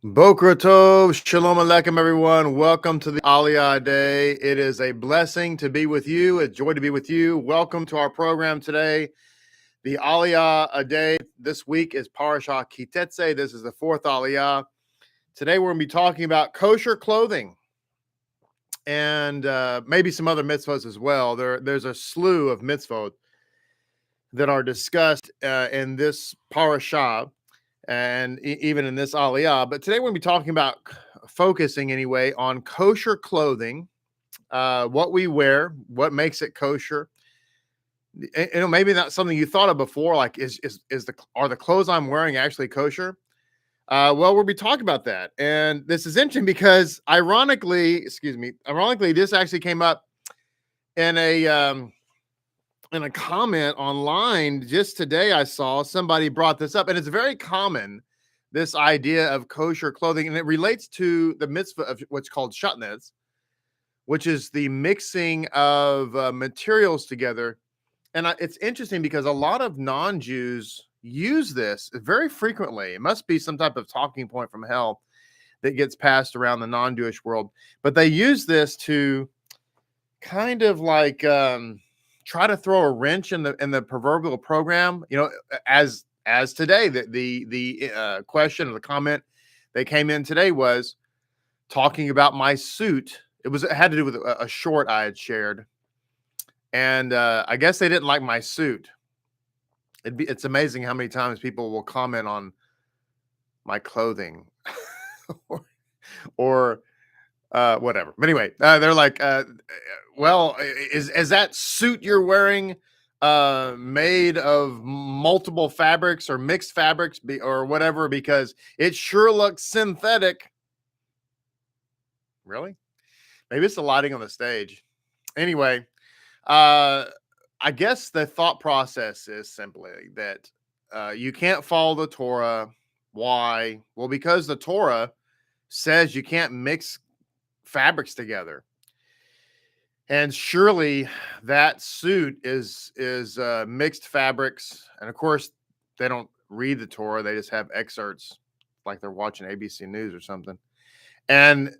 Boker Tov, Shalom Aleichem, everyone. Welcome to the Aliyah Day. It is a blessing to be with you, a joy to be with you. Welcome to our program today. The Aliyah Day this week is Parashah Teitzei. This is the fourth Aliyah. Today we're going to be talking about kosher clothing and maybe some other mitzvahs as well. There's a slew of mitzvot that are discussed in this parashah and even in this aliyah. But today we're going to be talking about focusing anyway on kosher clothing, what we wear, what makes it kosher. Maybe not something you thought of before, like are the clothes I'm wearing actually kosher? Well, we'll be talking about that. And this is interesting because ironically, this actually came up in a comment online just today. I saw somebody brought this up, and it's very common, this idea of kosher clothing, and it relates to the mitzvah of what's called sha'atnez, which is the mixing of materials together. And it's interesting because a lot of non-Jews use this very frequently. It must be some type of talking point from hell that gets passed around the non-Jewish world, but they use this to kind of like try to throw a wrench in the proverbial program. As today, the question or the comment that came in today was talking about my suit. It had to do with a short I had shared, and I guess they didn't like my suit. It's amazing how many times people will comment on my clothing or whatever. But anyway, they're like, well, is that suit you're wearing made of multiple fabrics or mixed fabrics or whatever? Because it sure looks synthetic. Really? Maybe it's the lighting on the stage. Anyway, I guess the thought process is simply that you can't follow the Torah. Why? Well, because the Torah says you can't mix fabrics together, and surely that suit is mixed fabrics. And of course, they don't read the Torah; they just have excerpts, like they're watching ABC News or something, and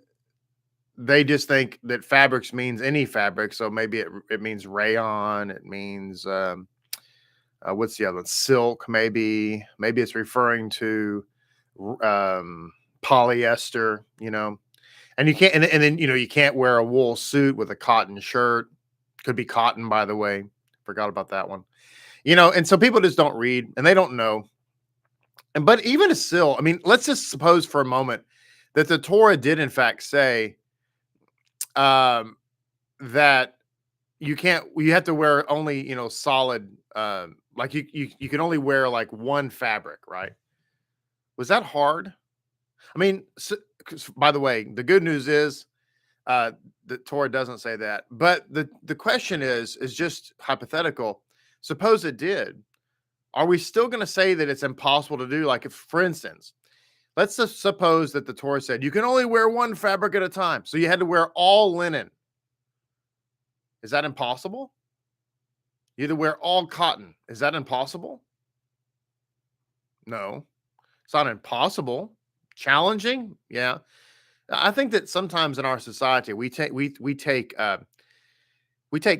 they just think that fabrics means any fabric. So maybe it means rayon. It means what's the other one? Silk. Maybe it's referring to polyester. And you can't, and then you can't wear a wool suit with a cotton shirt. Could be cotton, by the way. Forgot about that one. And so people just don't read and they don't know. But even still, I mean, let's just suppose for a moment that the Torah did in fact say that you have to wear only solid, like you can only wear like one fabric, right? Was that hard? I mean, by the way, the good news is the Torah doesn't say that. But the question is just hypothetical. Suppose it did. Are we still going to say that it's impossible to do? Like, if, for instance, let's just suppose that the Torah said you can only wear one fabric at a time. So you had to wear all linen. Is that impossible? You had to wear all cotton. Is that impossible? No, it's not impossible. Challenging? Yeah. I think that sometimes in our society we take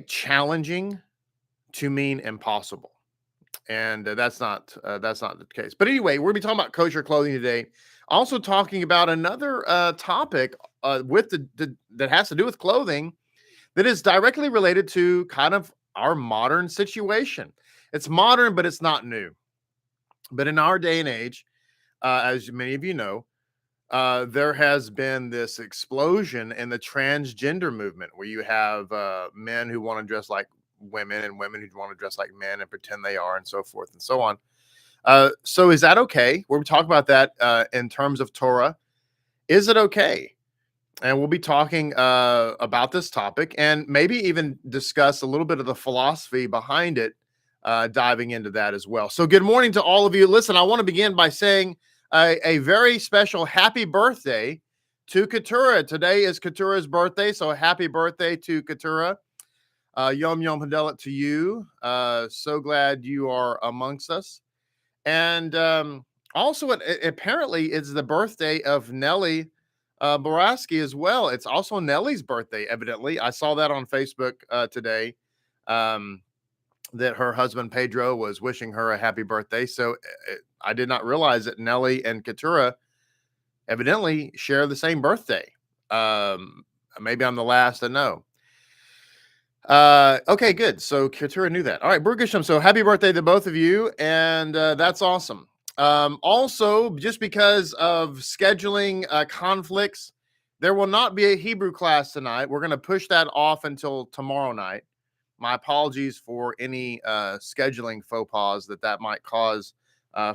challenging to mean impossible, and that's not the case. But anyway, we're gonna be talking about kosher clothing today. Also talking about another topic that has to do with clothing that is directly related to kind of our modern situation. It's modern, but it's not new. But in our day and age, as many of you know, there has been this explosion in the transgender movement where you have men who want to dress like women and women who want to dress like men and pretend they are, and so forth and so on. So is that okay? We're talking about that in terms of Torah. Is it okay? And we'll be talking about this topic and maybe even discuss a little bit of the philosophy behind it, diving into that as well. So good morning to all of you. Listen, I want to begin by saying a very special happy birthday to Keturah. Today is Keturah's birthday, so happy birthday to Keturah. Yom Yom Hadelet to you. So glad you are amongst us. And Also, apparently it's the birthday of Nellie Boraski as well. It's also Nellie's birthday, evidently. I saw that on Facebook today, that her husband Pedro was wishing her a happy birthday. So I did not realize that Nellie and Keturah evidently share the same birthday. Maybe I'm the last to know. Okay, good. So Keturah knew that. All right, Baruch HaShem. So happy birthday to both of you, and that's awesome. Also, just because of scheduling conflicts, there will not be a Hebrew class tonight. We're going to push that off until tomorrow night. My apologies for any scheduling faux pas that might cause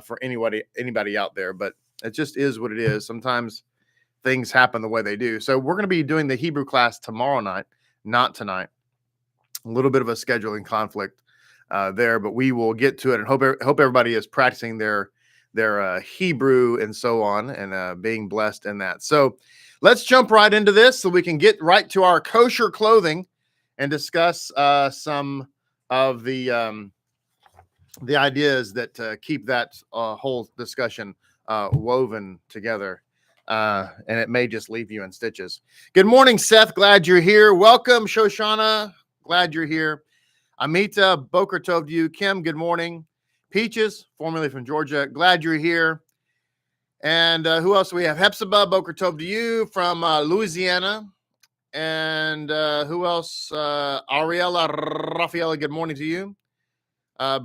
for anybody out there, but it just is what it is. Sometimes things happen the way they do. So we're going to be doing the Hebrew class tomorrow night, not tonight. A little bit of a scheduling conflict there, but we will get to it, and hope everybody is practicing their Hebrew and so on, and being blessed in that. So let's jump right into this so we can get right to our kosher clothing and discuss some of the ideas that keep that whole discussion woven together. And it may just leave you in stitches. Good morning, Seth. Glad you're here. Welcome, Shoshana. Glad you're here. Amita, Boker Tov to you. Kim, good morning. Peaches, formerly from Georgia. Glad you're here. And who else do we have? Hepzibah, Boker Tov to you from Louisiana. And who else? Ariella, Rafaela, good morning to you.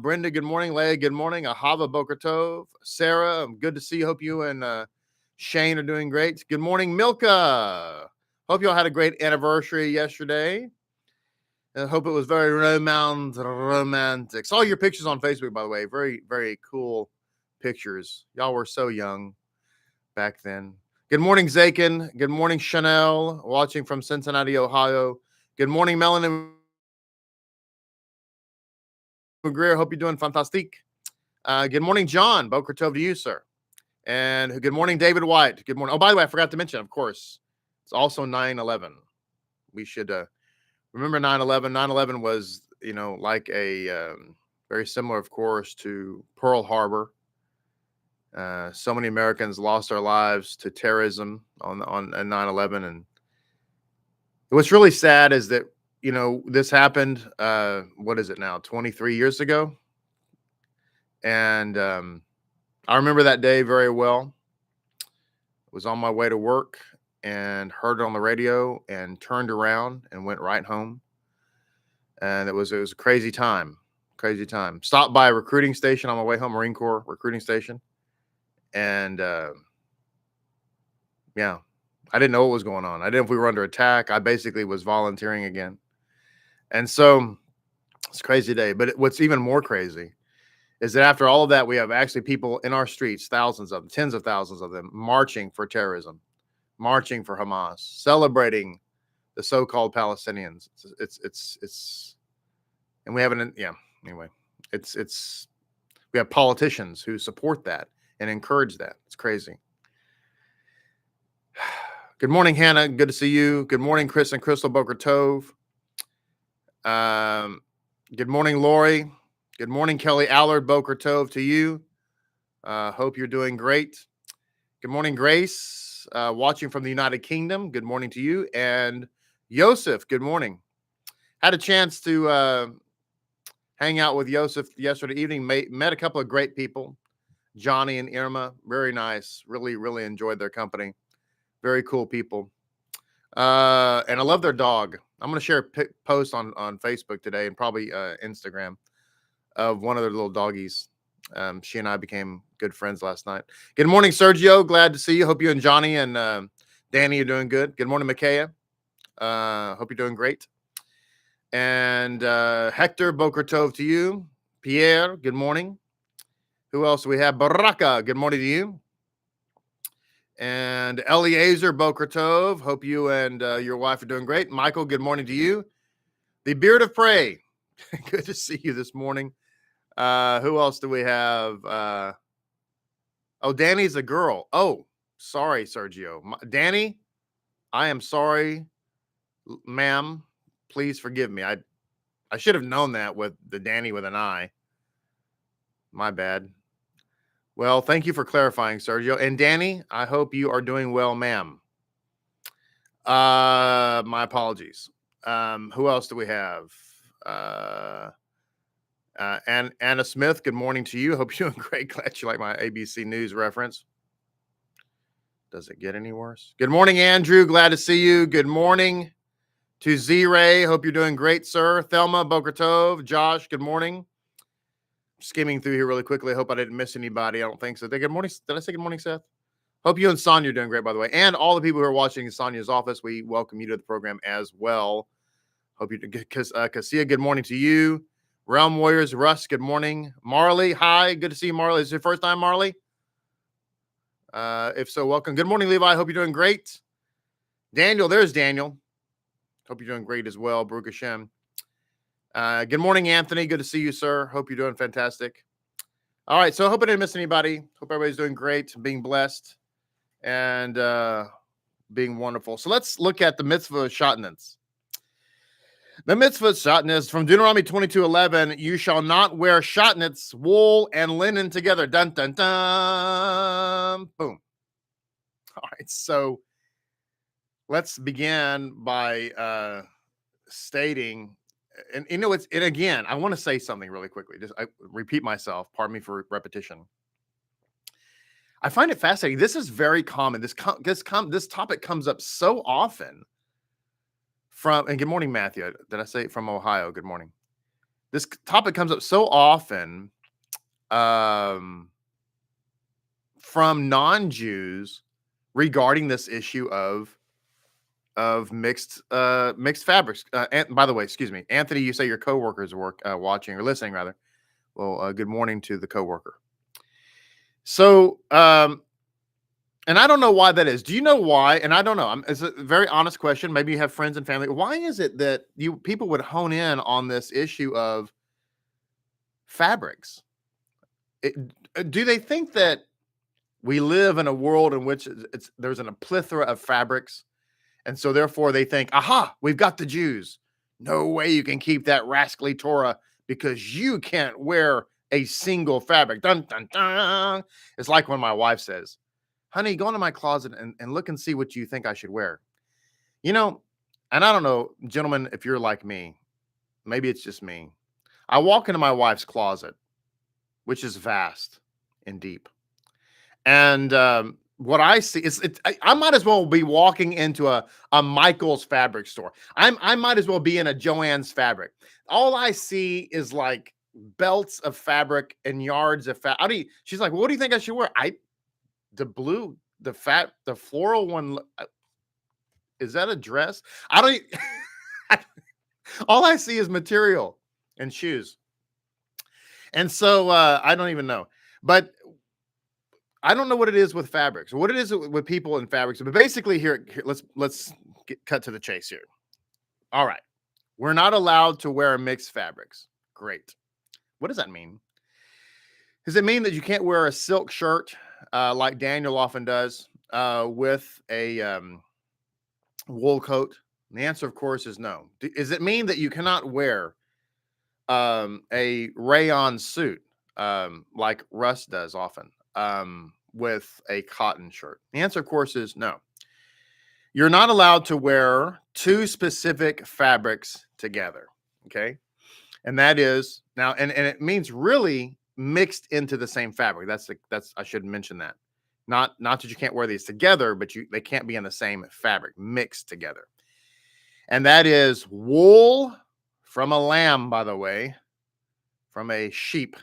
Brenda, good morning. Leah, good morning. Ahava, Boker Tov. Sarah, good to see you. Hope you and Shane are doing great. Good morning, Milka. Hope you all had a great anniversary yesterday. I hope it was very romantic. Saw your pictures on Facebook, by the way. Very, very cool pictures. Y'all were so young back then. Good morning, Zakin. Good morning, Chanel, watching from Cincinnati, Ohio. Good morning, Melanie McGreer. Hope you're doing fantastic. Good morning, John. Boker Tov to you, sir. And good morning, David White. Good morning. Oh, by the way, I forgot to mention, of course, it's also 9/11. We should remember 9/11. 9/11 was, like a very similar, of course, to Pearl Harbor. So many Americans lost their lives to terrorism on 9/11, and what's really sad is that this happened. What is it now? 23 years ago, and I remember that day very well. I was on my way to work and heard it on the radio and turned around and went right home. And it was a crazy time. Stopped by a recruiting station on my way home, Marine Corps recruiting station. And yeah, I didn't know what was going on. I didn't know if we were under attack. I basically was volunteering again. And so it's a crazy day. But what's even more crazy is that after all of that, we have actually people in our streets, thousands of them, tens of thousands of them, marching for terrorism, marching for Hamas, celebrating the so-called Palestinians. It's and we haven't, anyway, we have politicians who support that and encourage that. It's crazy. Good morning, Hannah. Good to see you. Good morning, Chris and Crystal, Boker Tov. Good morning, Lori. Good morning, Kelly Allard, Boker Tov to you. Hope you're doing great. Good morning, Grace, watching from the United Kingdom. Good morning to you. And Yosef, good morning. Had a chance to hang out with Yosef yesterday evening. Met a couple of great people, Johnny and Irma. Very nice. Really, really enjoyed their company. Very cool people. And I love their dog. I'm going to share a post on Facebook today and probably Instagram of one of their little doggies. She and I became good friends last night. Good morning, Sergio. Glad to see you. Hope you and Johnny and Danny are doing good. Good morning, Micaiah. Hope you're doing great. And Hector, Boker Tov to you. Pierre, good morning. Who else do we have? Baraka, good morning to you. And Eliezer, Boker Tov. Hope you and your wife are doing great. Michael, good morning to you. The Beard of Prey. Good to see you this morning. Who else do we have? Oh, Danny's a girl. Oh, sorry, Sergio. Danny, I am sorry, ma'am. Please forgive me. I should have known that with the Danny with an I. My bad. Well, thank you for clarifying, Sergio. And Danny, I hope you are doing well, ma'am. My apologies. Who else do we have? And Anna Smith, good morning to you. Hope you're doing great. Glad you like my ABC News reference. Does it get any worse? Good morning, Andrew. Glad to see you. Good morning to Z-Ray. Hope you're doing great, sir. Thelma, Boker Tov, Josh, good morning. Skimming through here really quickly. I hope I didn't miss anybody. I don't think so. Good morning. Did I say good morning, Seth? Hope you and Sonia are doing great, by the way. And all the people who are watching in Sonia's office, we welcome you to the program as well. Hope you do. Cassia, good morning to you. Realm Warriors, Russ, good morning. Marley, hi. Good to see you, Marley. Is this your first time, Marley? If so, welcome. Good morning, Levi. Hope you're doing great. Daniel, there's Daniel. Hope you're doing great as well. Baruch HaShem. Good morning, Anthony. Good to see you, sir. Hope you're doing fantastic. All right, so I hope I didn't miss anybody. Hope everybody's doing great, being blessed, and being wonderful. So let's look at the mitzvah of sha'atnez. The mitzvah of sha'atnez from Deuteronomy 22:11. You shall not wear sha'atnez, wool, and linen together. Dun, dun, dun. Boom. All right, so let's begin by stating, and you know, and again, I want to say something really quickly. I repeat myself. Pardon me for repetition. I find it fascinating. This is very common. This topic comes up so often. And good morning, Matthew. Did I say from Ohio? Good morning. This topic comes up so often from non-Jews regarding this issue of mixed fabrics. And by the way, excuse me, Anthony, you say your coworkers watching or listening rather. Well, good morning to the coworker. So, and I don't know why that is. Do you know why? And I don't know. It's a very honest question. Maybe you have friends and family. Why is it that people would hone in on this issue of fabrics? Do they think that we live in a world in which there's a plethora of fabrics, and so therefore they think, aha, we've got the Jews. No way you can keep that rascally Torah because you can't wear a single fabric. Dun, dun, dun. It's like when my wife says, honey, go into my closet and look and see what you think I should wear. You know, and I don't know, gentlemen, if you're like me, maybe it's just me. I walk into my wife's closet, which is vast and deep. And what I see is I might as well be walking into a Michael's fabric store. I might as well be in a Joann's fabric. All I see is like belts of fabric and yards of fabric. She's like, well, what do you think I should wear? The blue, the floral one. Is that a dress? I don't. All I see is material and shoes. And so I don't even know. But I don't know what it is with fabrics, what it is with people and fabrics. But basically here let's cut to the chase here. All right. We're not allowed to wear mixed fabrics. Great. What does that mean? Does it mean that you can't wear a silk shirt like Daniel often does with a wool coat? And the answer, of course, is no. Does it mean that you cannot wear a rayon suit like Russ does often with a cotton shirt? The answer, of course, is no. You're not allowed to wear two specific fabrics together, okay? And that is now, and it means really mixed into the same fabric. That's I should mention that. Not that you can't wear these together, but they can't be in the same fabric, mixed together. And that is wool from a lamb, by the way, from a sheep,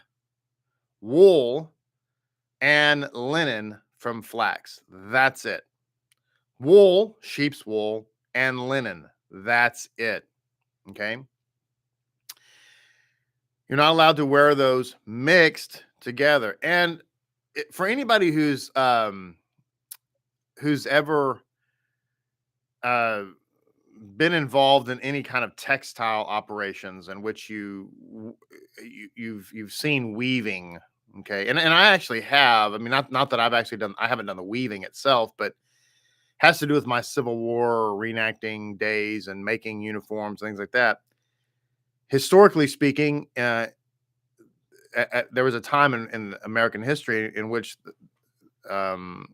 wool and linen from flax. That's it. Wool, sheep's wool, and linen. That's it. Okay. You're not allowed to wear those mixed together. And for anybody who's ever been involved in any kind of textile operations in which you've seen weaving, okay, and I actually have. I mean, not that I haven't done the weaving itself, but has to do with my Civil War reenacting days and making uniforms, things like that. Historically speaking, there was a time in American history in which um,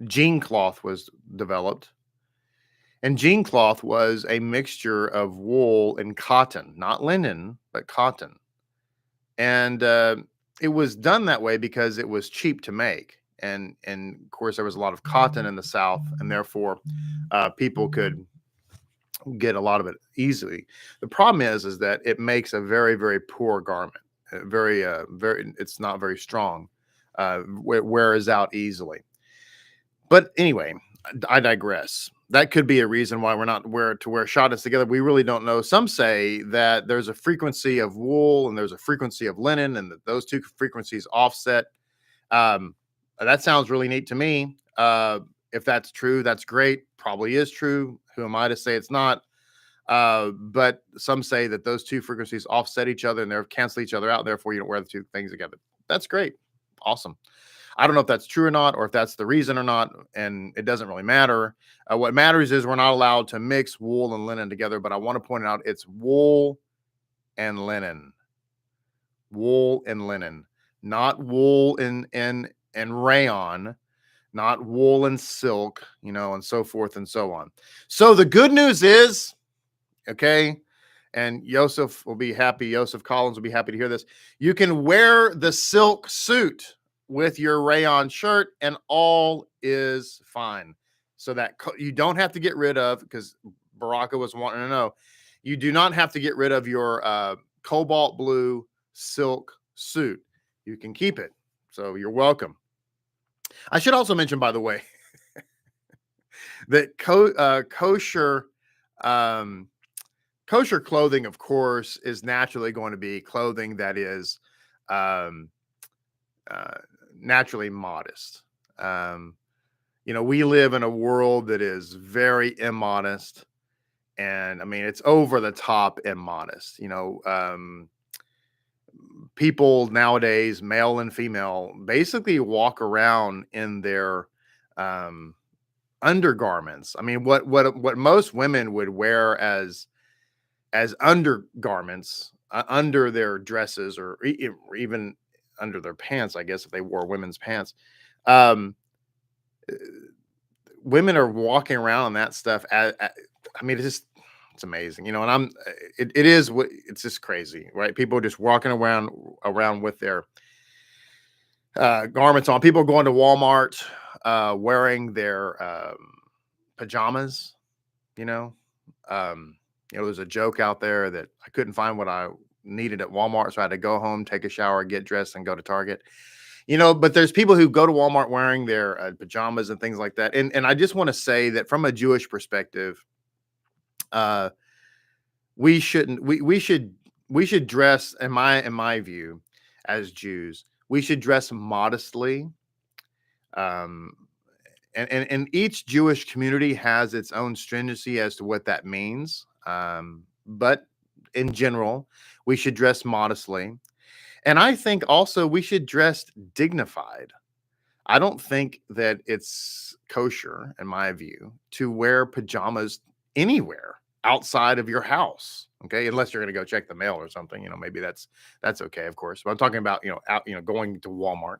jean cloth was developed. And jean cloth was a mixture of wool and cotton, not linen, but cotton. And it was done that way because it was cheap to make. And of course, there was a lot of cotton in the South, and therefore people could get a lot of it easily. The problem is that it makes a very, very poor garment. Very, it's not very strong. It wears out easily. But anyway, I digress. That could be a reason why we're not wear sha'atnez together. We really don't know. Some say that there's a frequency of wool and there's a frequency of linen, and that those two frequencies offset. That sounds really neat to me. If that's true, that's great. Probably is true. Who am I to say it's not? But some say that those two frequencies offset each other and they cancel each other out. Therefore, you don't wear the two things together. That's great. Awesome. I don't know if that's true or not, or if that's the reason or not, and it doesn't really matter. What matters is we're not allowed to mix wool and linen together, but I want to point out it's wool and linen. Wool and linen, not wool and rayon, not wool and silk, and so forth and so on. So the good news is, okay, and Joseph Collins will be happy to hear this. You can wear the silk suit with your rayon shirt and all is fine. So that you don't have to get rid of, because Baraka was wanting to know, you do not have to get rid of your cobalt blue silk suit. You can keep it. So you're welcome. I should also mention, by the way, that kosher clothing, of course, is naturally going to be clothing that is naturally modest. We live in a world that is very immodest, and I mean, it's over the top immodest. People nowadays, male and female, basically walk around in their undergarments. I mean, what most women would wear as undergarments under their dresses, or even under their pants, I guess, if they wore women's pants. Women are walking around in that stuff. I mean, it's amazing, and it's just crazy, right? People are just walking around with their garments on. People going to Walmart wearing their pajamas. There's a joke out there that I couldn't find what I needed at Walmart, so I had to go home, take a shower, get dressed, and go to Target. But there's people who go to Walmart wearing their pajamas and things like that. And I just want to say that from a Jewish perspective, we should dress, in my view, as Jews, we should dress modestly. And each Jewish community has its own stringency as to what that means. But in general, we should dress modestly. And I think also we should dress dignified. I don't think that it's kosher, in my view, to wear pajamas anywhere outside of your house. Okay, unless you're going to go check the mail or something, maybe that's okay, of course. But I'm talking about, out, going to Walmart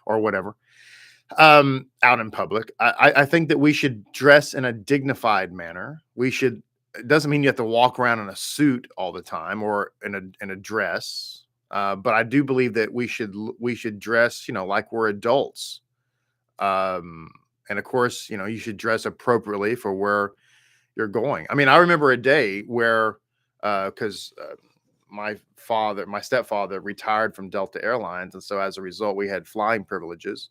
or whatever, out in public. I think that we should dress in a dignified manner. It doesn't mean you have to walk around in a suit all the time or in a dress. But I do believe that we should dress, like we're adults. And of course, you should dress appropriately for where you're going. I mean, I remember a day where, because my stepfather retired from Delta Airlines, and so as a result, we had flying privileges.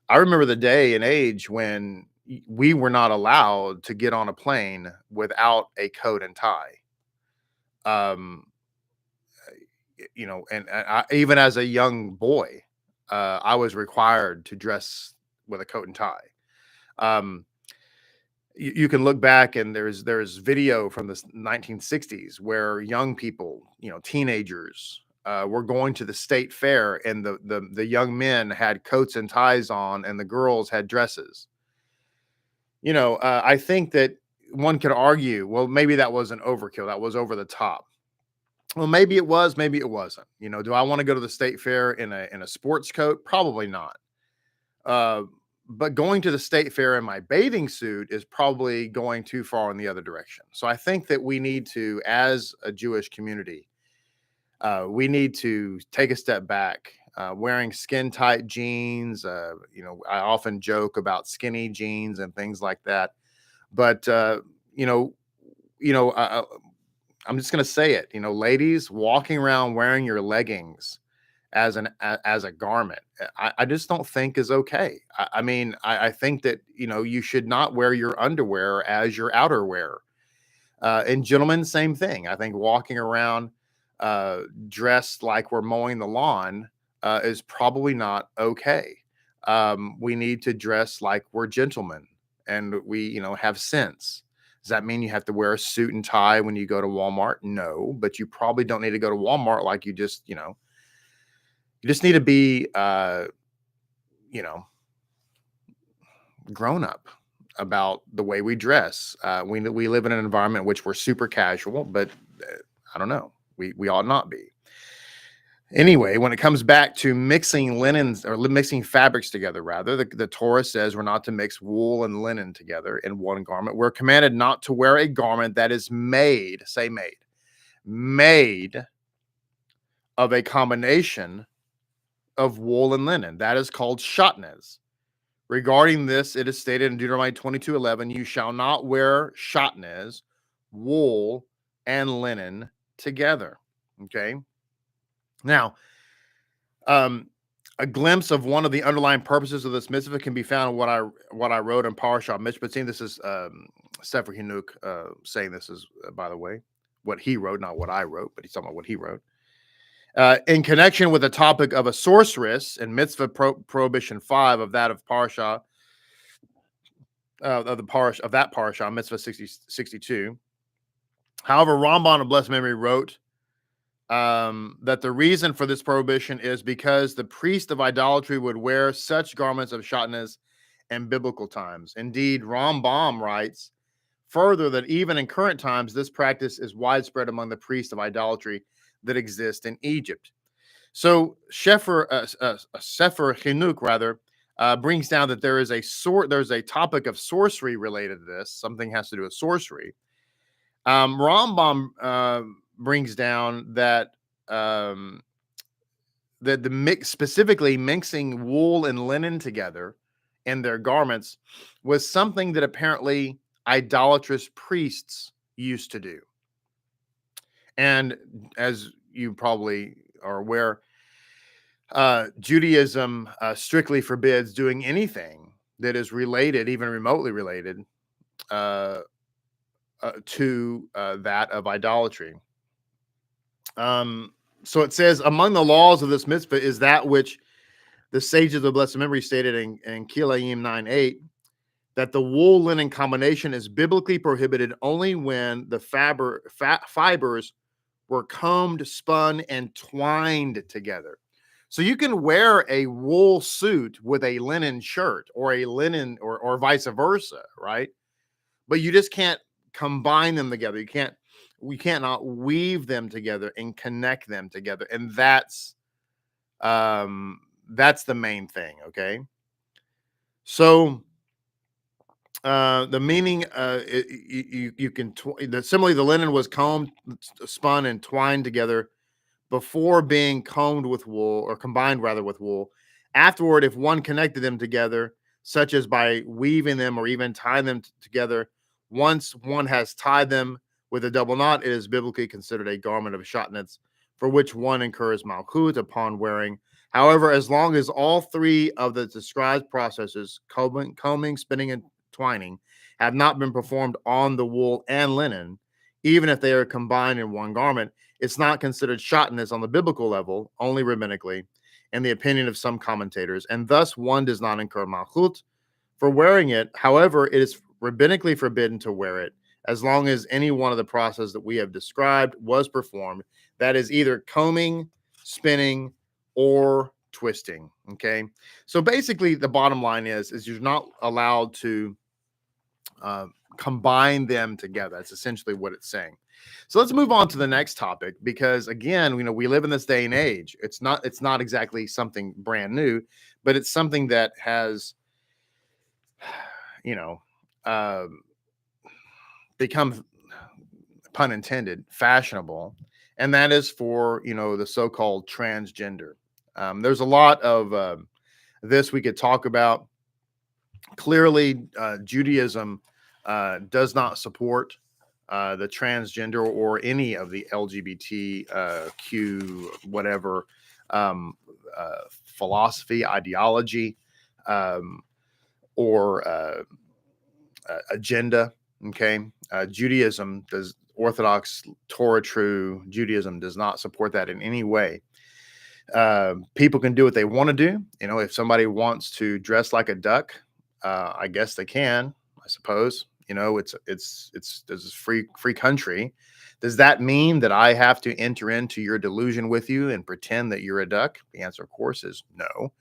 I remember the day and age when we were not allowed to get on a plane without a coat and tie. And even as a young boy, I was required to dress with a coat and tie. You can look back, and there's video from the 1960s where young people, teenagers, were going to the state fair, and the young men had coats and ties on, and the girls had dresses. I think that one could argue, well, maybe that was an overkill. That was over the top. Well, maybe it was, maybe it wasn't. You know, do I want to go to the state fair in a sports coat? Probably not. Uh, but going to the state fair in my bathing suit is probably going too far in the other direction. So I think that we need to, as a Jewish community, we need to take a step back. Wearing skin tight jeans, I often joke about skinny jeans and things like that. But you know, you know, I'm just going to say it. You know, ladies walking around wearing your leggings as a garment, I just don't think is okay. I mean, I think that you should not wear your underwear as your outerwear. And gentlemen, same thing. I think walking around dressed like we're mowing the lawn is probably not okay. We need to dress like we're gentlemen and we have sense. Does that mean you have to wear a suit and tie when you go to Walmart? No, but you probably don't need to go to Walmart like you just need to be, grown up about the way we dress. We live in an environment in which we're super casual, but I don't know. We ought not be. Anyway, when it comes back to mixing linens or mixing fabrics together, rather, the Torah says we're not to mix wool and linen together in one garment. We're commanded not to wear a garment that is made of a combination of wool and linen. That is called sha'atnez. Regarding this, it is stated in Deuteronomy 22:11, you shall not wear sha'atnez, wool, and linen together. Okay. Now, a glimpse of one of the underlying purposes of this mitzvah can be found in what I wrote in Parashah Mishpatim. This is Sefer Hinuk saying this is, by the way, what he wrote, not what I wrote, but he's talking about what he wrote. In connection with the topic of a sorceress in Mitzvah Prohibition 5 of that of Parashah, of that Parashah, Mitzvah 62. However, Ramban of blessed memory wrote that the reason for this prohibition is because the priest of idolatry would wear such garments of sha'atnez in biblical times. Indeed, Rambam writes further that even in current times, this practice is widespread among the priests of idolatry that exist in Egypt. So Sefer Hinuk rather brings down that there's a topic of sorcery related to this. Something has to do with sorcery. Rambam brings down that that specifically mixing wool and linen together in their garments was something that apparently idolatrous priests used to do. And as you probably are aware, Judaism strictly forbids doing anything that is related, even remotely related, to that of idolatry. So it says, among the laws of this mitzvah is that which the sages of blessed memory stated in Kilayim 9:8, that the wool linen combination is biblically prohibited only when the fibers were combed, spun, and twined together. So you can wear a wool suit with a linen shirt or a linen or vice versa, right? But you just can't combine them together. We cannot weave them together and connect them together. And that's the main thing. Okay. So the meaning, you can similarly, the linen was combed, spun, and twined together before being combed with wool, or combined rather with wool. Afterward, if one connected them together, such as by weaving them or even tying them together, once one has tied them with a double knot, it is biblically considered a garment of sha'atnez, for which one incurs malchut upon wearing. However, as long as all three of the described processes, combing, spinning, and twining, have not been performed on the wool and linen, even if they are combined in one garment, it's not considered sha'atnez on the biblical level, only rabbinically, in the opinion of some commentators, and thus one does not incur malchut for wearing it. However, it is rabbinically forbidden to wear it as long as any one of the processes that we have described was performed. That is either combing, spinning, or twisting. Okay, so basically, the bottom line is you're not allowed to combine them together. That's essentially what it's saying. So let's move on to the next topic, because again, we live in this day and age. It's not exactly something brand new, but it's something that has, um, become, pun intended, fashionable, and that is for the so-called transgender. There's a lot of this we could talk about. Clearly, Judaism does not support the transgender or any of the LGBTQ whatever philosophy, ideology, or agenda. Okay, Judaism does. Orthodox Torah-true Judaism does not support that in any way. People can do what they want to do. If somebody wants to dress like a duck, I guess they can. I suppose. It's this is free country. Does that mean that I have to enter into your delusion with you and pretend that you're a duck? The answer, of course, is no.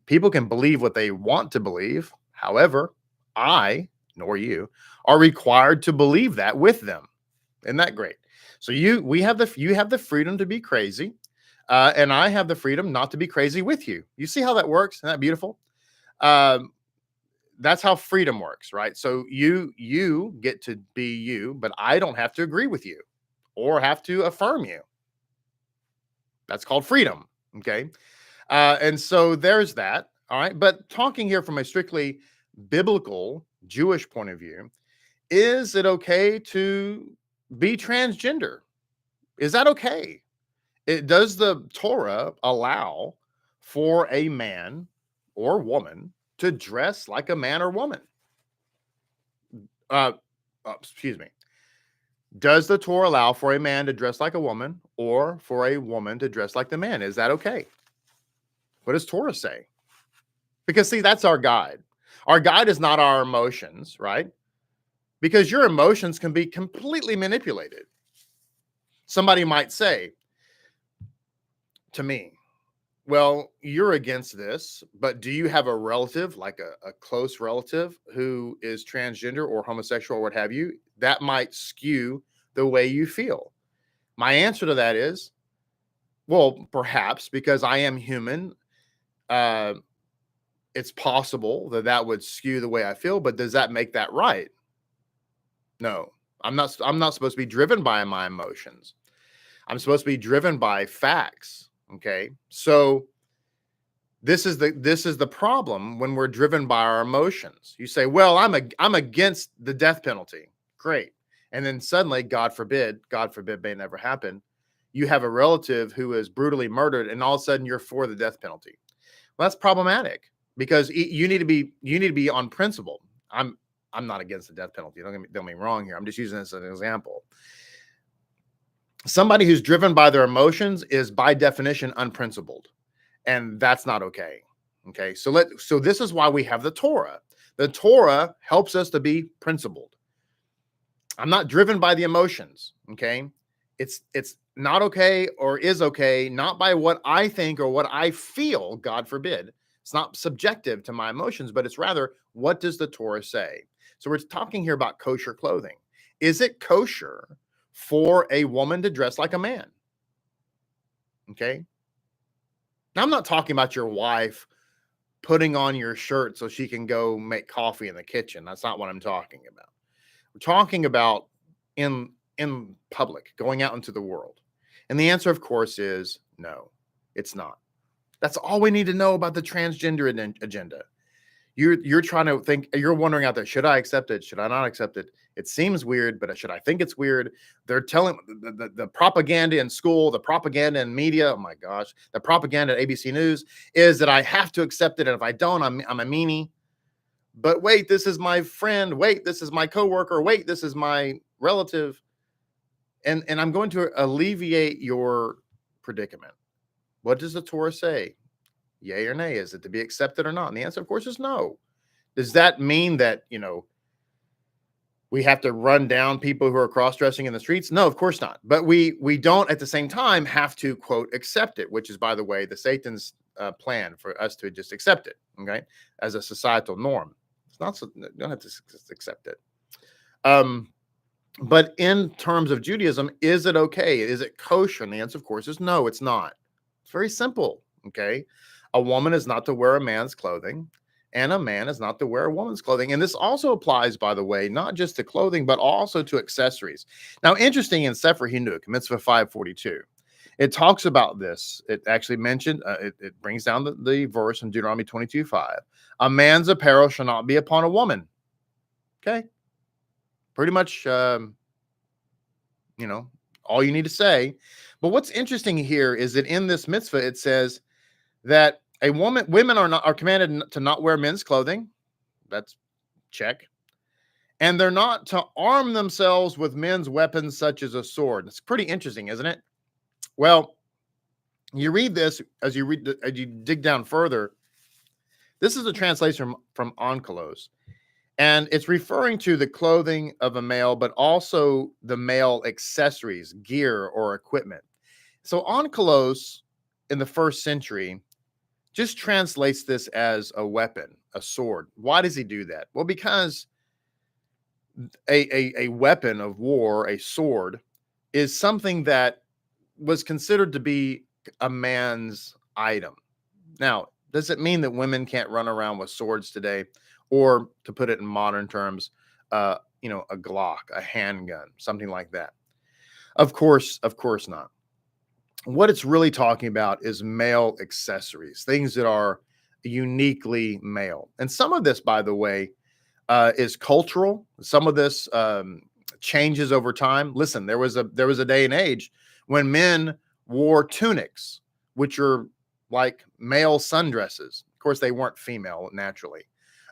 People can believe what they want to believe. However, I nor you are required to believe that with them. Isn't that great? So you have the freedom to be crazy, and I have the freedom not to be crazy with you. You see how that works? Isn't that beautiful? That's how freedom works, right? So you get to be you, but I don't have to agree with you or have to affirm you. That's called freedom. Okay. And so there's that. All right. But talking here from a strictly biblical Jewish point of view, is it okay to be transgender? Is that okay? Does the Torah allow for a man or woman to dress like a man or woman? Excuse me. Does the Torah allow for a man to dress like a woman or for a woman to dress like the man? Is that okay? What does Torah say? Because see, that's our guide. Our guide is not our emotions, right? Because your emotions can be completely manipulated. Somebody might say to me, well, you're against this, but do you have a relative, like a close relative who is transgender or homosexual or what have you? That might skew the way you feel. My answer to that is, well, perhaps, because I am human. It's possible that would skew the way I feel, but does that make that right? No, I'm not supposed to be driven by my emotions. I'm supposed to be driven by facts. Okay. So this is the problem when we're driven by our emotions. You say, well, I'm against the death penalty. Great. And then suddenly, God forbid may never happen, you have a relative who is brutally murdered, and all of a sudden you're for the death penalty. Well, that's problematic, because you need to be on principle. I'm not against the death penalty. Don't get me wrong here. I'm just using this as an example. Somebody who's driven by their emotions is by definition unprincipled, and that's not okay. Okay, so this is why we have the Torah. The Torah helps us to be principled. I'm not driven by the emotions. Okay, it's not okay, or is okay, not by what I think or what I feel. God forbid. It's not subjective to my emotions, but it's rather, what does the Torah say? So we're talking here about kosher clothing. Is it kosher for a woman to dress like a man? Okay. Now, I'm not talking about your wife putting on your shirt so she can go make coffee in the kitchen. That's not what I'm talking about. We're talking about in public, going out into the world. And the answer, of course, is no, it's not. That's all we need to know about the transgender agenda. You're trying to think, you're wondering out there, should I accept it? Should I not accept it? It seems weird, but should I think it's weird? They're telling the propaganda in school, the propaganda in media. Oh my gosh, the propaganda at ABC News is that I have to accept it, and if I don't, I'm a meanie. But wait, this is my friend. Wait, this is my coworker. Wait, this is my relative. And I'm going to alleviate your predicament. What does the Torah say? Yay or nay? Is it to be accepted or not? And the answer, of course, is no. Does that mean that, we have to run down people who are cross-dressing in the streets? No, of course not. But we don't at the same time have to, quote, accept it, which is, by the way, the Satan's plan for us to just accept it, okay, as a societal norm. It's not so, you don't have to accept it. But in terms of Judaism, is it okay? Is it kosher? And the answer, of course, is no, it's not. It's very simple. Okay. A woman is not to wear a man's clothing, and a man is not to wear a woman's clothing. And this also applies, by the way, not just to clothing, but also to accessories. Now, interesting in Sefer Hinuk, Mitzvah 542, it talks about this. It actually mentioned, it brings down the verse in Deuteronomy 22:5. A man's apparel shall not be upon a woman. Okay. Pretty much, all you need to say. But what's interesting here is that in this mitzvah, it says that women are commanded to not wear men's clothing. That's check. And they're not to arm themselves with men's weapons, such as a sword. It's pretty interesting, isn't it? Well, you read this as you dig down further. This is a translation from Onkelos. And it's referring to the clothing of a male, but also the male accessories, gear, or equipment. So Onkelos in the first century just translates this as a weapon, a sword. Why does he do that? Well, because a weapon of war, a sword, is something that was considered to be a man's item. Now, does it mean that women can't run around with swords today? Or to put it in modern terms, a Glock, a handgun, something like that? Of course not. What it's really talking about is male accessories, things that are uniquely male. And some of this, by the way, is cultural. Some of this changes over time. Listen, there was a day and age when men wore tunics, which are like male sundresses. Of course, they weren't female naturally,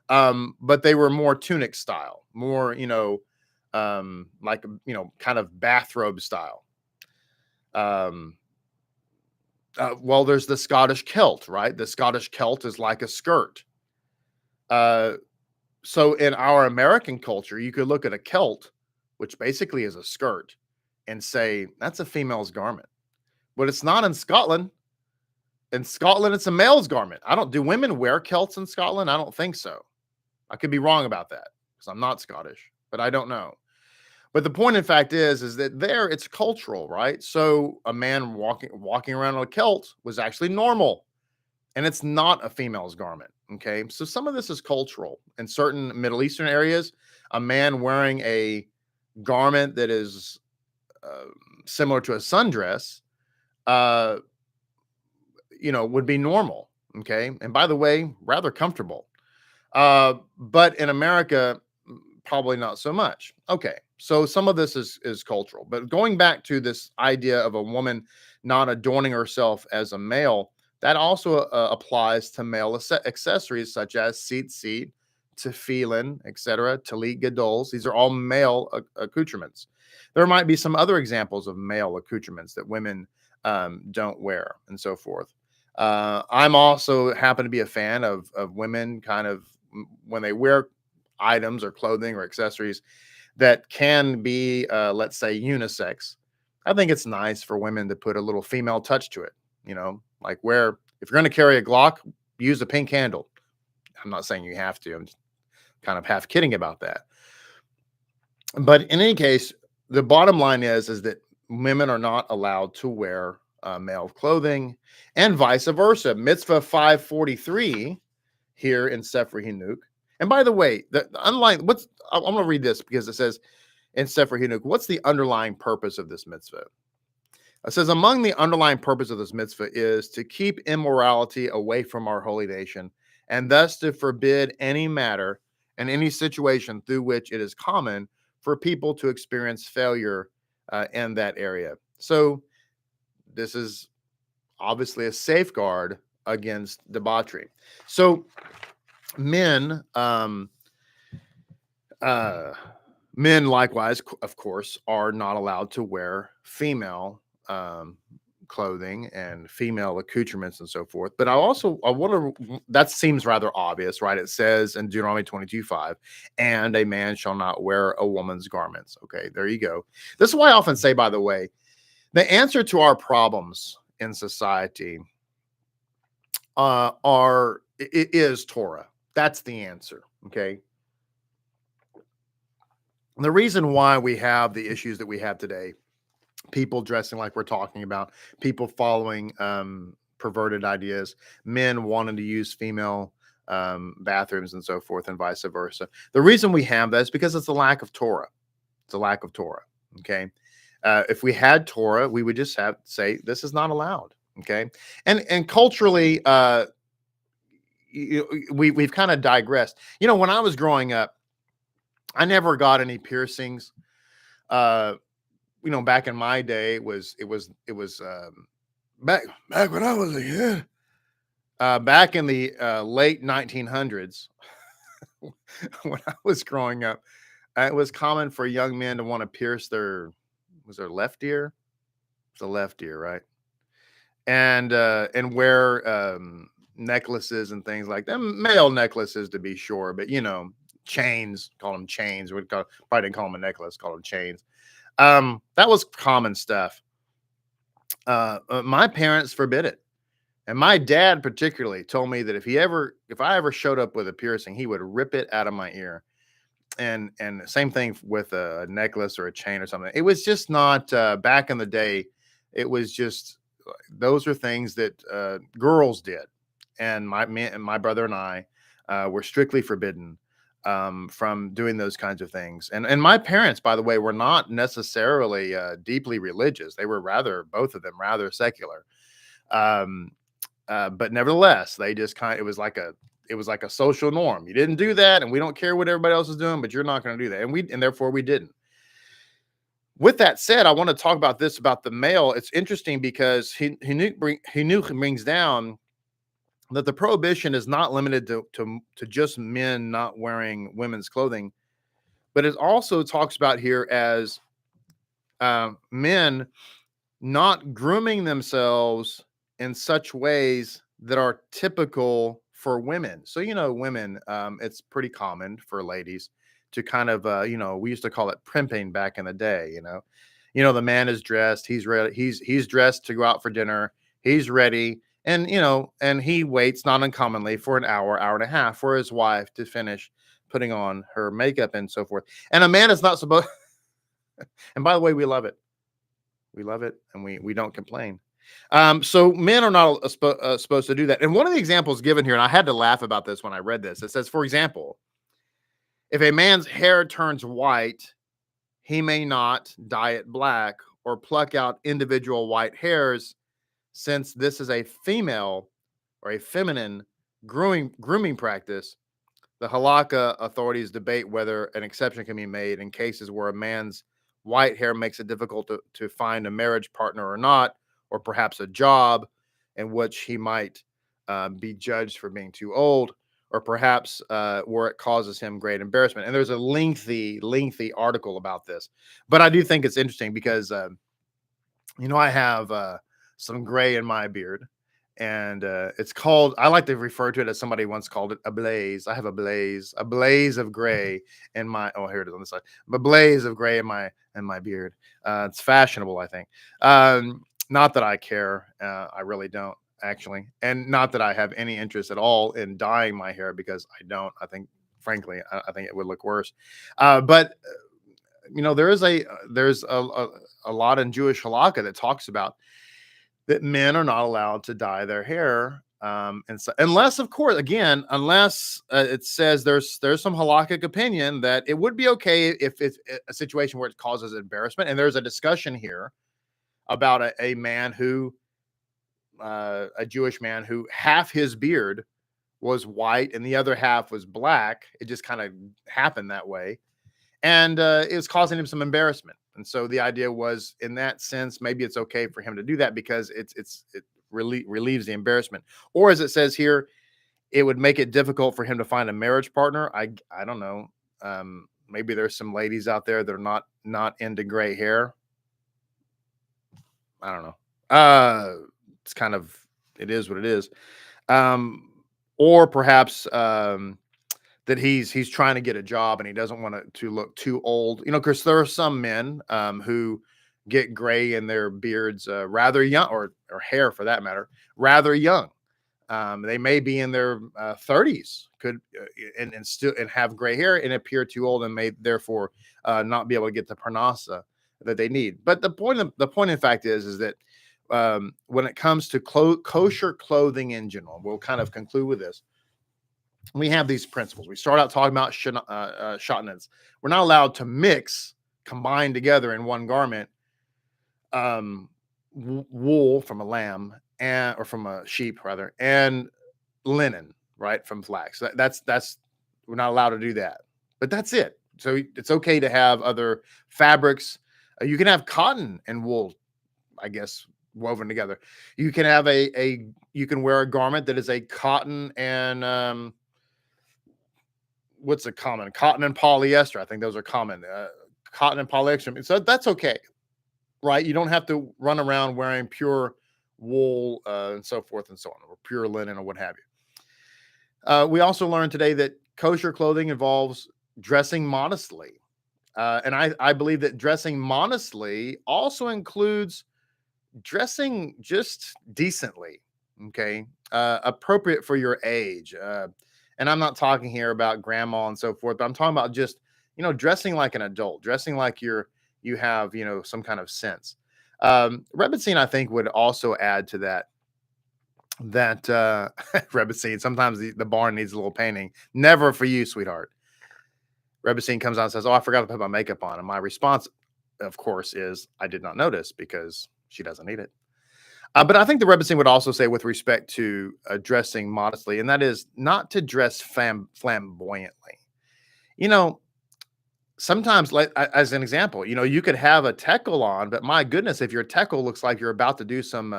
but they were more tunic style, more kind of bathrobe style. Well, there's the Scottish kilt, right? The Scottish kilt is like a skirt. So in our American culture, you could look at a kilt, which basically is a skirt, and say that's a female's garment. But it's not in Scotland. In Scotland, it's a male's garment. Do women wear kilts in Scotland? I don't think so. I could be wrong about that because I'm not Scottish, but I don't know. But the point, in fact, is that there it's cultural, right? So a man walking around in a kilt was actually normal, and it's not a female's garment. Okay, so some of this is cultural. In certain Middle Eastern areas, a man wearing a garment that is similar to a sundress, would be normal. Okay, and by the way, rather comfortable. But in America, probably not so much. Okay, so some of this is cultural. But going back to this idea of a woman not adorning herself as a male, that also applies to male accessories such as tzitzit, tefillin, etc., talit gadols. These are all male accoutrements. There might be some other examples of male accoutrements that women don't wear, and so forth. I'm also happen to be a fan of women kind of when they wear items or clothing or accessories that can be, let's say, unisex. I think it's nice for women to put a little female touch to it. Like if you're going to carry a Glock, use a pink handle. I'm not saying you have to. I'm just kind of half kidding about that. But in any case, the bottom line is that women are not allowed to wear male clothing, and vice versa. Mitzvah 543 here in Sefer Hinuk. And by the way, I'm going to read this because it says in Sefer Hinuk, what's the underlying purpose of this mitzvah? It says, among the underlying purpose of this mitzvah is to keep immorality away from our holy nation, and thus to forbid any matter and any situation through which it is common for people to experience failure in that area. So this is obviously a safeguard against debauchery. So men likewise, of course, are not allowed to wear female clothing and female accoutrements and so forth. But that seems rather obvious, right? It says in Deuteronomy 22:5, and a man shall not wear a woman's garments. Okay, there you go. This is why I often say, by the way, the answer to our problems in society is Torah. That's the answer. Okay. The reason why we have the issues that we have today, people dressing like we're talking about, people following perverted ideas, men wanting to use female bathrooms and so forth, and vice versa. The reason we have that is because it's a lack of Torah. It's a lack of Torah. Okay. If we had Torah, we would just have to say this is not allowed. Okay. And culturally, we've kind of digressed. When I was growing up, I never got any piercings. Back in my day, it was back when I was a kid. Back in the late 1900s, when I was growing up, it was common for young men to want to pierce their left ear? It's the left ear, right? And wear necklaces and things like that. Male necklaces, to be sure, but chains. Call them chains. Probably didn't call them a necklace. Call them chains. That was common stuff. My parents forbid it. And my dad particularly told me that if I ever showed up with a piercing, he would rip it out of my ear. And same thing with a necklace or a chain or something. It was just not back in the day. It was just those are things that girls did, and my brother and I were strictly forbidden from doing those kinds of things. And my parents, by the way, were not necessarily deeply religious. They were both of them rather secular. But nevertheless, they just it was like a social norm. You didn't do that, and we don't care what everybody else is doing, but you're not going to do that. And therefore we didn't. With that said, I want to talk about the male. It's interesting because he brings down that the prohibition is not limited to just men not wearing women's clothing, but it also talks about here as men not grooming themselves in such ways that are typical for women. So, women, it's pretty common for ladies to kind of, we used to call it primping back in the day, the man is dressed, he's ready, he's dressed to go out for dinner, he's ready. And, and he waits not uncommonly for an hour and a half for his wife to finish putting on her makeup and so forth. And a man is not supposed, and by the way, we love it. We love it. And we don't complain. So men are not supposed to do that. And one of the examples given here, and I had to laugh about this when I read this, it says, for example, if a man's hair turns white, he may not dye it black or pluck out individual white hairs, since this is a female or a feminine grooming practice. The halakha authorities debate whether an exception can be made in cases where a man's white hair makes it difficult to find a marriage partner or not, or perhaps a job in which he might be judged for being too old, or perhaps where it causes him great embarrassment. And there's a lengthy article about this. But I do think it's interesting because, I have some gray in my beard. And it's called, I like to refer to it as somebody once called it a blaze. I have a blaze of gray in my, oh, here it is on the side, a blaze of gray in my beard. It's fashionable, I think. Not that I care. I really don't, actually. And not that I have any interest at all in dyeing my hair, because I don't. I think, frankly, I think it would look worse. But there's a lot in Jewish halakha that talks about that men are not allowed to dye their hair. And so, unless, of course, again, it says there's some halakhic opinion that it would be okay if it's a situation where it causes embarrassment. And there's a discussion here about a man who, a Jewish man who half his beard was white and the other half was black. It just kind of happened that way. And it was causing him some embarrassment. And so the idea was, in that sense, maybe it's okay for him to do that because it relieves the embarrassment. Or as it says here, it would make it difficult for him to find a marriage partner. I don't know. Maybe there's some ladies out there that are not into gray hair. I don't know. It's kind of, it is what it is. Or perhaps that he's trying to get a job and he doesn't want to look too old, because there are some men who get gray in their beards rather young, or hair for that matter, rather young. They may be in their 30s, and still and have gray hair and appear too old, and may therefore not be able to get the parnasa that they need. But the point in fact is that when it comes to kosher clothing in general, we'll kind of conclude with this. We have these principles. We start out talking about sha'atnez. We're not allowed to combine together in one garment, wool from a lamb or from a sheep rather, and linen, right, from flax. That's we're not allowed to do that. But that's it. So it's okay to have other fabrics. You can have cotton and wool, I guess, woven together. You can have you can wear a garment that is a cotton and what's a common? Cotton and polyester. I think those are common. Cotton and polyester. So that's okay, right? You don't have to run around wearing pure wool and so forth and so on, or pure linen or what have you. We also learned today that kosher clothing involves dressing modestly. And I believe that dressing modestly also includes dressing just decently, okay? Appropriate for your age. And I'm not talking here about grandma and so forth, but I'm talking about just, dressing like an adult, dressing like you have, some kind of sense. Rebbetzin, I think, would also add to that Rebbetzin, sometimes the barn needs a little painting. Never for you, sweetheart. Rebbetzin comes out and says, "Oh, I forgot to put my makeup on." And my response, of course, is, "I did not notice," because she doesn't need it. But I think the Rebbetzin would also say, with respect to dressing modestly, and that is not to dress flamboyantly. Sometimes, like as an example, you could have a tekel on, but my goodness, if your tekel looks like you're about to do some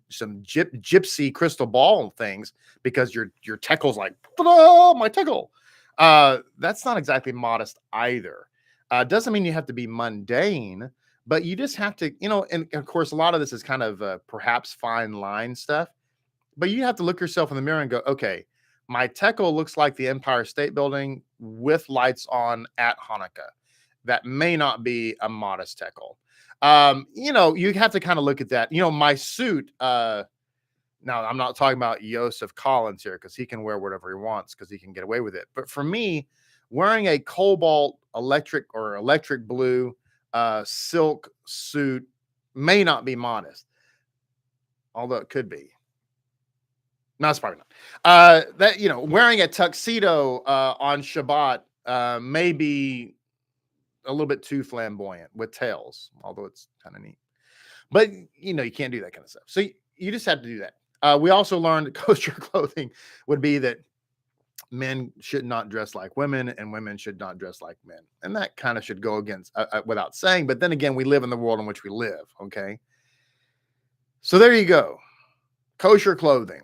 gypsy crystal ball things, because your tekel's like, "Ta-da, my tekel." That's not exactly modest either. Doesn't mean you have to be mundane, but you just have to, and of course, a lot of this is kind of perhaps fine line stuff, but you have to look yourself in the mirror and go, okay, my tekel looks like the Empire State Building with lights on at Hanukkah. That may not be a modest tekel. You have to kind of look at that. My suit, now I'm not talking about Joseph Collins here, because he can wear whatever he wants because he can get away with it. But for me, wearing a cobalt electric blue silk suit may not be modest, although it could be. No, it's probably not. Wearing a tuxedo on Shabbat may be a little bit too flamboyant with tails, although it's kind of neat. But you can't do that kind of stuff. So you just have to do that. We also learned that kosher clothing would be that men should not dress like women and women should not dress like men. And that kind of should go against without saying. But then again, we live in the world in which we live. Okay. So there you go. Kosher clothing.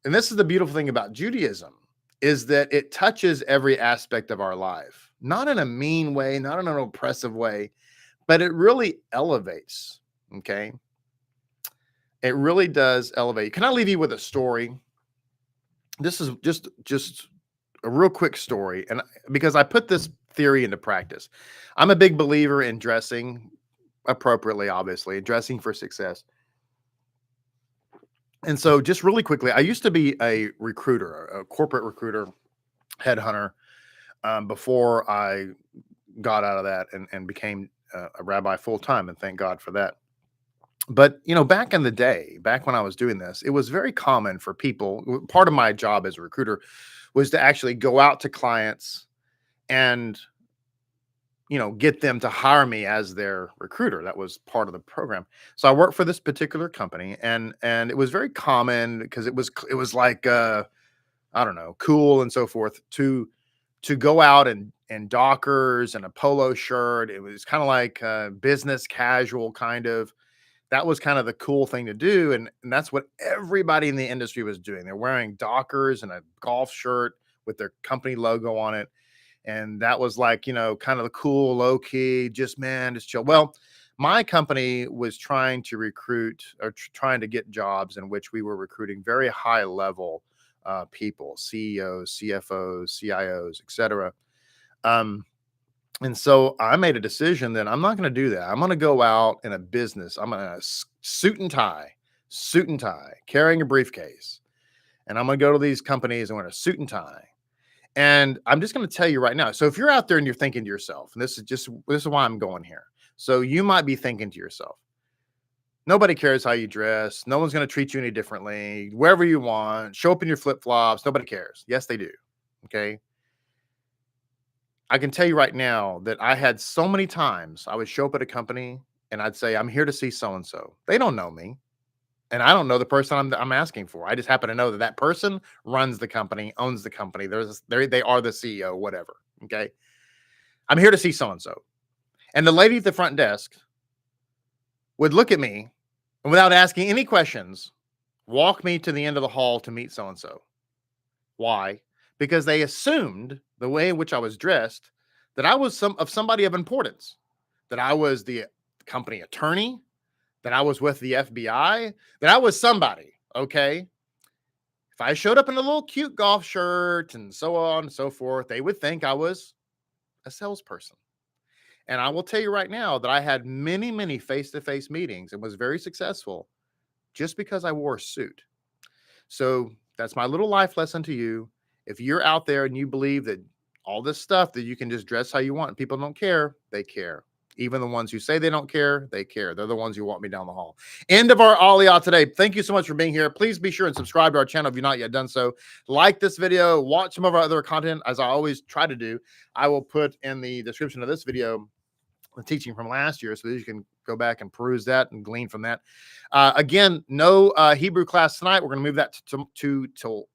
And this is the beautiful thing about Judaism, is that it touches every aspect of our life, not in a mean way, not in an oppressive way, but it really elevates. Okay. It really does elevate. Can I leave you with a story? This is just a real quick story. And because I put this theory into practice, I'm a big believer in dressing appropriately, obviously, dressing for success. And so just really quickly, I used to be a recruiter, a corporate recruiter, headhunter, before I got out of that and became a rabbi full time. And thank God for that. But, back in the day, back when I was doing this, it was very common for people. Part of my job as a recruiter was to actually go out to clients and, get them to hire me as their recruiter. That was part of the program. So I worked for this particular company, and it was very common because it was like, I don't know, cool and so forth to go out in Dockers and a polo shirt. It was kind of like business casual kind of. That was kind of the cool thing to do. And that's what everybody in the industry was doing. They're wearing Dockers and a golf shirt with their company logo on it. And that was like, kind of the cool, low key, just chill. Well, my company was trying to recruit or trying to get jobs in which we were recruiting very high level people, CEOs, CFOs, CIOs, etc. And so I made a decision that I'm not going to do that. I'm going to go out in a business. I'm going to suit and tie, suit and tie, carrying a briefcase. And I'm going to go to these companies and wear a suit and tie. And I'm just going to tell you right now. So if you're out there and you're thinking to yourself, and this is why I'm going here. So you might be thinking to yourself, nobody cares how you dress. No one's going to treat you any differently. Wherever you want, show up in your flip-flops. Nobody cares. Yes, they do. Okay. I can tell you right now that I had so many times I would show up at a company and I'd say, I'm here to see so-and-so. They don't know me. And I don't know the person I'm asking for. I just happen to know that that person runs the company, owns the company. They are the CEO, whatever. Okay. I'm here to see so-and-so. And the lady at the front desk would look at me and without asking any questions, walk me to the end of the hall to meet so-and-so. Why? Because they assumed the way in which I was dressed that I was somebody of importance, that I was the company attorney, that I was with the FBI, that I was somebody, okay? If I showed up in a little cute golf shirt and so on and so forth, they would think I was a salesperson. And I will tell you right now that I had many, many face-to-face meetings and was very successful just because I wore a suit. So that's my little life lesson to you. If you're out there and you believe that all this stuff that you can just dress how you want and people don't care, they care. Even the ones who say they don't care, they care. They're the ones who walk me down the hall. End of our Aliyah today. Thank you so much for being here. Please be sure and subscribe to our channel if you've not yet done so. Like this video. Watch some of our other content, as I always try to do. I will put in the description of this video the teaching from last year so that you can go back and peruse that and glean from that. Again, no Hebrew class tonight. We're going to move that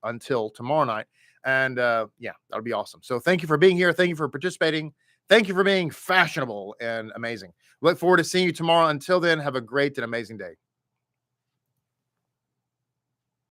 until tomorrow night. And yeah, that'll be awesome. So thank you for being here. Thank you for participating. Thank you for being fashionable and amazing. Look forward to seeing you tomorrow. Until then, have a great and amazing day.